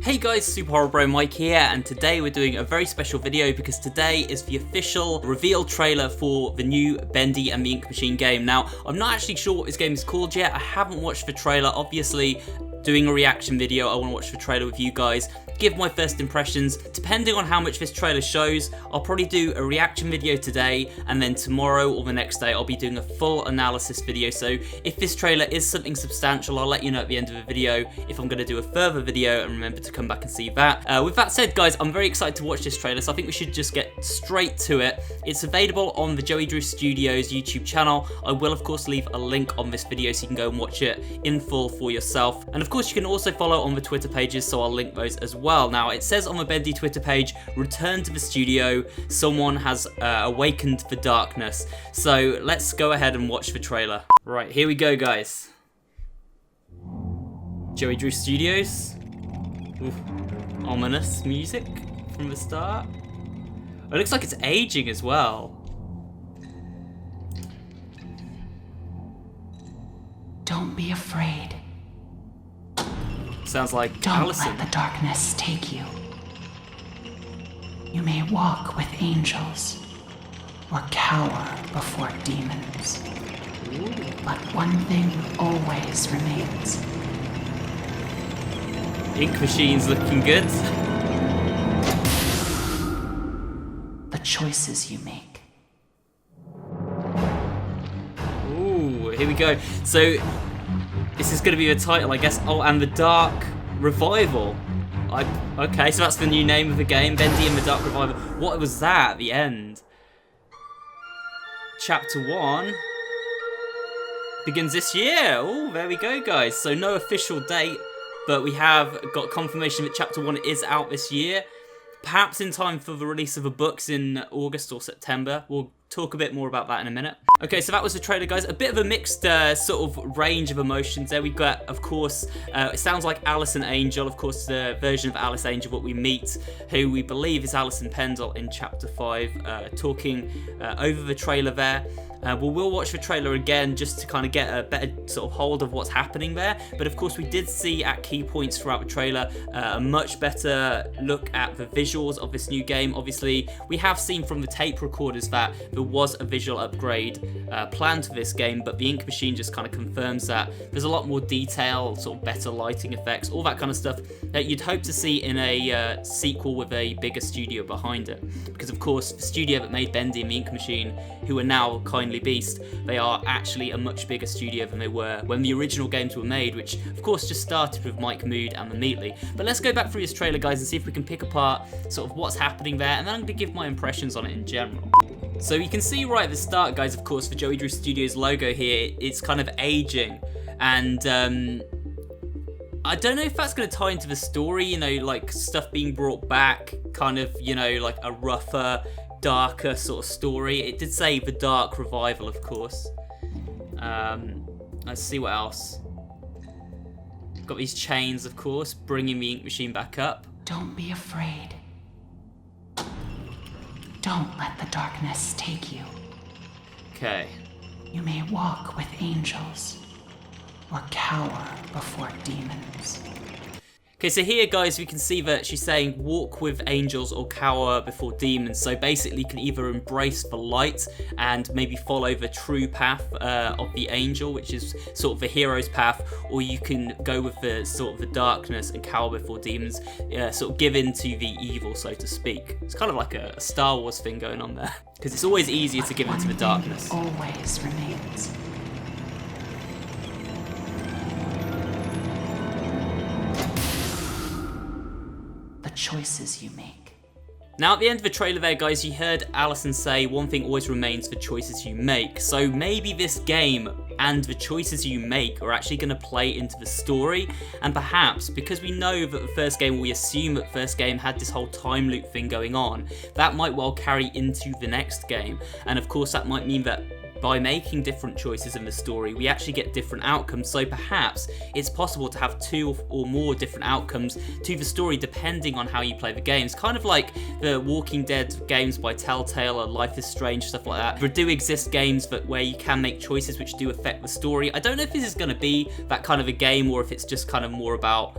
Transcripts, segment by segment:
Hey guys, SuperHorrorBro Mike here, and today we're doing a very special video because today is the official reveal trailer for the new Bendy and the Ink Machine game. Now, I'm not actually sure what this game is called yet. I haven't watched the trailer. Obviously, doing a reaction video, I want to watch the trailer with you guys, give my first impressions. Depending on how much this trailer shows, I'll probably do a reaction video today, and then tomorrow or the next day I'll be doing a full analysis video. So if this trailer is something substantial, I'll let you know at the end of the video if I'm going to do a further video, and remember to come back and see that. With that said, guys, I'm very excited to watch this trailer, so I think we should just get straight to it. It's available on the Joey Drew Studios YouTube channel. I will of course leave a link on this video so you can go and watch it in full for yourself. And of course you can also follow on the Twitter pages, so I'll link those as well. Now, it says on the Bendy Twitter page, return to the studio, someone has awakened the darkness. So let's go ahead and watch the trailer. Right, here we go, guys. Joey Drew Studios. Oof. Ominous music from the start. It looks like it's aging as well. Don't be afraid. Sounds like Don't Allison. let the darkness take you. You may walk with angels or cower before demons. Ooh. But one thing always remains. Ink Machine's looking good. The choices you make. Ooh, here we go. So this is going to be the title, I guess. Oh, and the Dark Revival. Okay, so that's the new name of the game, Bendy and the Dark Revival. What was that at the end? Chapter 1 begins this year. Oh, there we go, guys. So no official date, but we have got confirmation that Chapter 1 is out this year. Perhaps in time for the release of the books in August or September. We'll talk a bit more about that in a minute. Okay, so that was the trailer, guys. A bit of a mixed sort of range of emotions there. We've got, of course, it sounds like Alison Angel, of course, the version of Alice Angel what we meet, who we believe is Alison Pendle in Chapter 5, talking over the trailer there. We'll watch the trailer again just to kind of get a better sort of hold of what's happening there. But of course we did see at key points throughout the trailer a much better look at the visuals of this new game. Obviously we have seen from the tape recorders that there was a visual upgrade planned for this game, but the Ink Machine just kind of confirms that there's a lot more detail, sort of better lighting effects, all that kind of stuff that you'd hope to see in a sequel with a bigger studio behind it. Because of course the studio that made Bendy and the Ink Machine, who are now kindly Beast, they are actually a much bigger studio than they were when the original games were made, which of course just started with Mike Mood and the Meatly. But let's go back through this trailer, guys, and see if we can pick apart sort of what's happening there, and then I'm going to give my impressions on it in general. So you can see right at the start, guys, of course, the Joey Drew Studios logo here, it's kind of aging, and I don't know if that's going to tie into the story, you know, like stuff being brought back, kind of, you know, like a rougher, darker sort of story. It did say the Dark Revival, of course. Let's see what else. Got these chains, of course, bringing the Ink Machine back up. Don't be afraid. Don't let the darkness take you. Okay. You may walk with angels or cower before demons. Okay, so here, guys, we can see that she's saying walk with angels or cower before demons. So basically you can either embrace the light and maybe follow the true path of the angel, which is sort of the hero's path, or you can go with the sort of the darkness and cower before demons, sort of give in to the evil, so to speak. It's kind of like a Star Wars thing going on there, because it's always easier to give in to the darkness. Always remains. Choices you make. Now at the end of the trailer there, guys, you heard Alison say one thing always remains, the choices you make. So maybe this game and the choices you make are actually going to play into the story, and perhaps because we know that the first game, we assume that the first game had this whole time loop thing going on, that might well carry into the next game. And of course that might mean that by making different choices in the story, we actually get different outcomes. So perhaps it's possible to have two or more different outcomes to the story depending on how you play the games. Kind of like the Walking Dead games by Telltale or Life is Strange, stuff like that. There do exist games where you can make choices which do affect the story. I don't know if this is going to be that kind of a game or if it's just kind of more about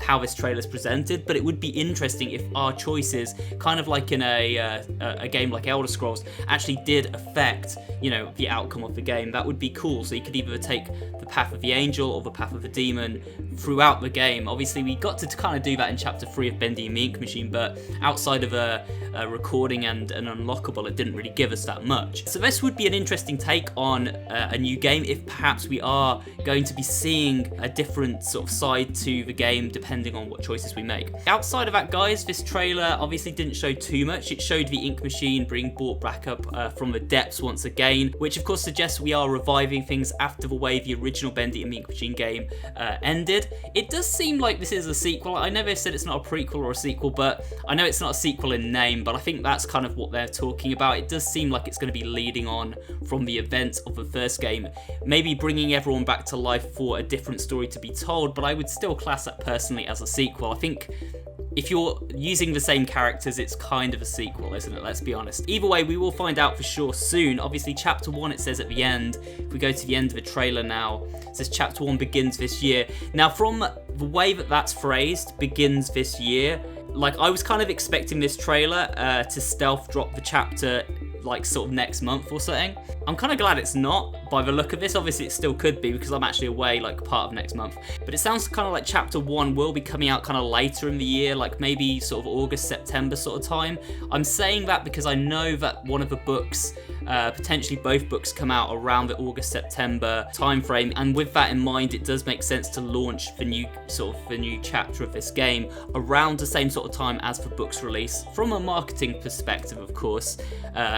how this trailer is presented, but it would be interesting if our choices, kind of like in a game like Elder Scrolls, actually did affect, you know, the outcome of the game. That would be cool. So you could either take the path of the angel or the path of the demon throughout the game. Obviously, we got to kind of do that in Chapter 3 of Bendy and the Ink Machine, but outside of a recording and an unlockable, it didn't really give us that much. So this would be an interesting take on a new game, if perhaps we are going to be seeing a different sort of side to the game depending on what choices we make. Outside of that, guys, this trailer obviously didn't show too much. It showed the Ink Machine being brought back up from the depths once again, which of course suggests we are reviving things after the way the original Bendy and the Ink Machine game ended. It does seem like this is a sequel. I know they said it's not a prequel or a sequel, but I know it's not a sequel in name, but I think that's kind of what they're talking about. It does seem like it's going to be leading on from the events of the first game, maybe bringing everyone back to life for a different story to be told, but I would still class that personally as a sequel. I think if you're using the same characters, it's kind of a sequel, isn't it? Let's be honest. Either way, we will find out for sure soon. Obviously, Chapter 1, it says at the end, if we go to the end of the trailer now, it says Chapter 1 begins this year. Now, from the way that that's phrased, begins this year, like, I was kind of expecting this trailer to stealth drop the chapter like sort of next month or something. I'm kind of glad it's not, by the look of this. Obviously it still could be because I'm actually away like part of next month, but it sounds kind of like Chapter 1 will be coming out kind of later in the year, like maybe sort of August, September sort of time. I'm saying that because I know that one of the books, potentially both books, come out around the August, September time frame, and with that in mind, it does make sense to launch the new chapter of this game around the same sort of time as the book's release. From a marketing perspective, of course,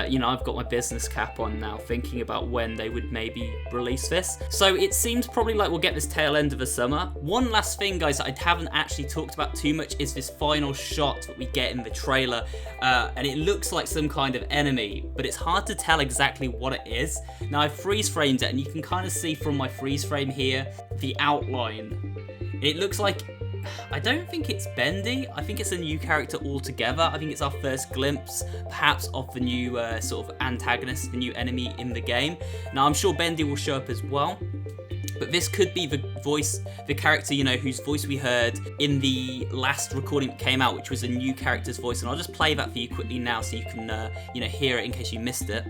you know, I've got my business cap on now, thinking about when they would maybe release this. So it seems probably like we'll get this tail end of the summer. One last thing, guys, that I haven't actually talked about too much is this final shot that we get in the trailer, and it looks like some kind of enemy, but it's hard to tell exactly what it is. Now, I've freeze framed it, and you can kind of see from my freeze frame here the outline. It looks like, I don't think it's Bendy. I think it's a new character altogether. I think it's our first glimpse, perhaps, of the new sort of antagonist, the new enemy in the game. Now, I'm sure Bendy will show up as well, but this could be the character, you know, whose voice we heard in the last recording that came out, which was a new character's voice. And I'll just play that for you quickly now so you can, you know, hear it in case you missed it.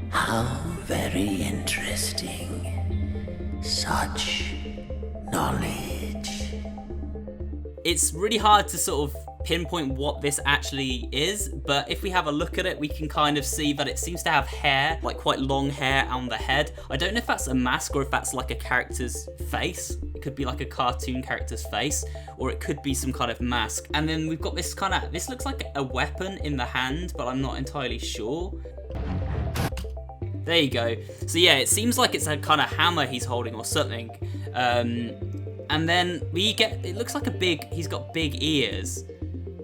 How very interesting. Such knowledge. It's really hard to sort of pinpoint what this actually is, but if we have a look at it, we can kind of see that it seems to have hair, like quite long hair on the head. I don't know if that's a mask or if that's like a character's face. It could be like a cartoon character's face, or it could be some kind of mask. And then we've got this kind of, this looks like a weapon in the hand, but I'm not entirely sure. There you go. So yeah, it seems like it's a kind of hammer he's holding or something. And then we get, it looks like he's got big ears.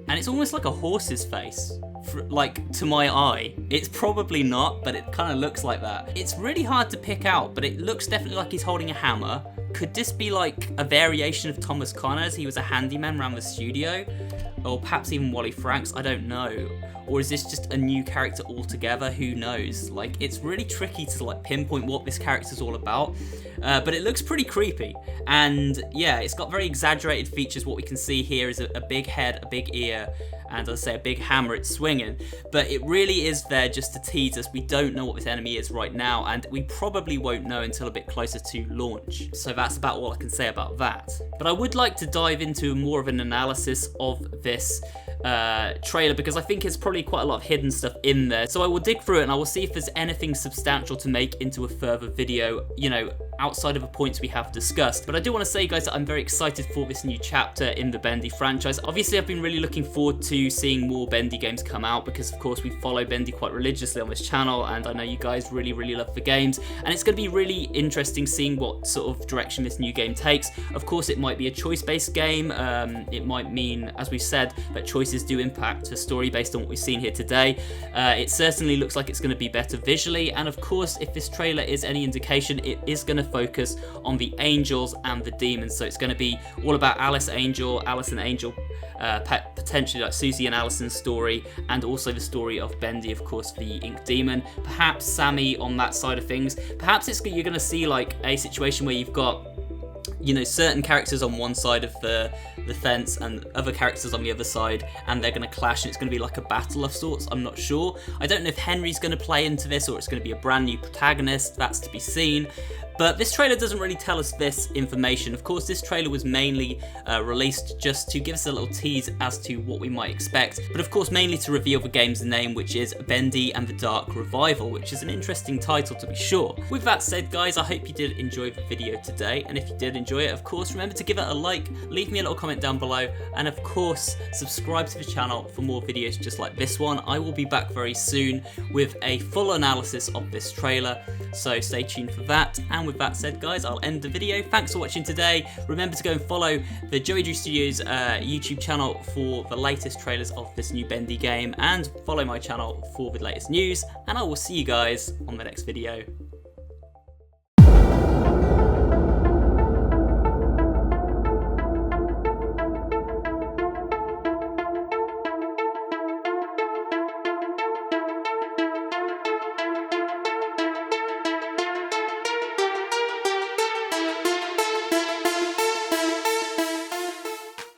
And it's almost like a horse's face, like, to my eye. It's probably not, but it kind of looks like that. It's really hard to pick out, but it looks definitely like he's holding a hammer. Could this be like a variation of Thomas Connors? He was a handyman around the studio. Or perhaps even Wally Franks, I don't know. Or is this just a new character altogether? Who knows? Like, it's really tricky to like pinpoint what this character's all about. But it looks pretty creepy. And yeah, it's got very exaggerated features. What we can see here is a big head, a big ear, and as I say, a big hammer it's swinging. But it really is there just to tease us. We don't know what this enemy is right now, and we probably won't know until a bit closer to launch. So that's about all I can say about that. But I would like to dive into more of an analysis of this trailer, because I think there's probably quite a lot of hidden stuff in there. So I will dig through it and I will see if there's anything substantial to make into a further video, you know, outside of the points we have discussed. But I do want to say, guys, that I'm very excited for this new chapter in the Bendy franchise. Obviously, I've been really looking forward to seeing more Bendy games come out, because of course we follow Bendy quite religiously on this channel, and I know you guys really love the games, and it's going to be really interesting seeing what sort of direction this new game takes. Of course, it might be a choice-based game. It might mean, as we've said, that choices do impact the story based on what we've seen here today. It certainly looks like it's going to be better visually, and of course, if this trailer is any indication, it is going to focus on the angels and the demons. So it's going to be all about Alice and Angel, potentially like Susie and Allison's story, and also the story of Bendy, of course, the Ink Demon. Perhaps Sammy on that side of things. Perhaps you're going to see like a situation where you've got, you know, certain characters on one side of the fence and other characters on the other side, and they're going to clash and it's going to be like a battle of sorts. I'm not sure. I don't know if Henry's going to play into this or it's going to be a brand new protagonist. That's to be seen. But this trailer doesn't really tell us this information. Of course, this trailer was mainly released just to give us a little tease as to what we might expect, but of course mainly to reveal the game's name, which is Bendy and the Dark Revival, which is an interesting title to be sure. With that said, guys, I hope you did enjoy the video today, and if you did enjoy it, of course, remember to give it a like, leave me a little comment down below, and of course, subscribe to the channel for more videos just like this one. I will be back very soon with a full analysis of this trailer, so stay tuned for that. And with that said, guys, I'll end the video. Thanks for watching today. Remember to go and follow the Joey Drew Studios YouTube channel for the latest trailers of this new Bendy game, and follow my channel for the latest news, and I will see you guys on the next video.